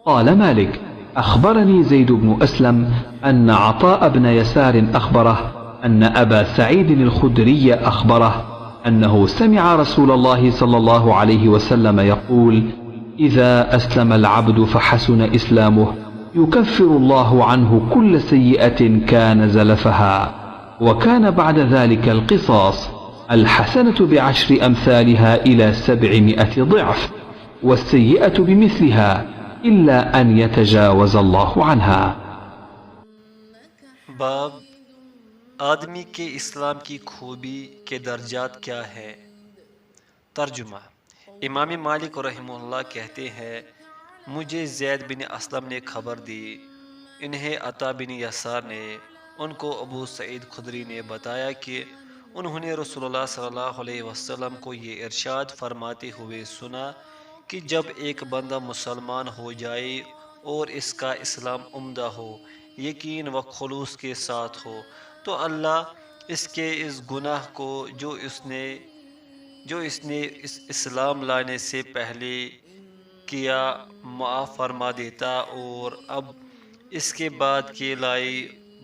قال مالك: أخبرني زيد بن أسلم أن عطاء بن يسار أخبره أن أبا سعيد الخدري أخبره أنه سمع رسول الله صلى الله عليه وسلم يقول: إذا أسلم العبد فحسن إسلامه يكفر الله عنه كل سيئة كان زلفها، وكان بعد ذلك القصاص، الحسنة بعشر أمثالها إلى 700 ضعف، والسيئة بمثلها إلا أن يتجاوز الله عنها। बाब आदमी के इस्लाम की खूबी के दर्जात क्या है। तर्जुमा। इमाम मालिक रहमहुल्लाह कहते हैं, मुझे ज़ैद बिन असलम ने खबर दी, इन्हें अता बिन यसार ने, उनको अबू सईद खुदरी ने बताया कि उन्होंने रसूलुल्लाह सल्लल्लाहु अलैहि वसल्लम को ये इरशाद फरमाते हुए सुना कि जब एक बंदा मुसलमान हो जाए और इसका इस्लाम उम्दा हो, यकीन व खुलूस के साथ हो, तो अल्लाह इसके इस गुनाह को जो इसने इस इस्लाम लाने से पहले किया माफ़ फरमा देता, और अब इसके बाद के लाई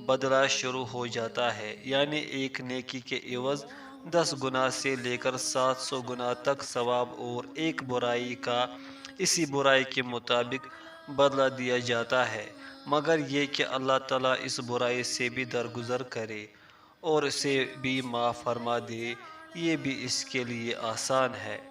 बदला शुरू हो जाता है, यानी एक नेकी के एवज़ 10 गुना से लेकर 700 गुना तक सवाब, और एक बुराई का इसी बुराई के मुताबिक बदला दिया जाता है, मगर ये कि अल्लाह ताला इस बुराई से भी दरगुजर करे और इसे भी माफ़ फरमा दे, ये भी इसके लिए आसान है।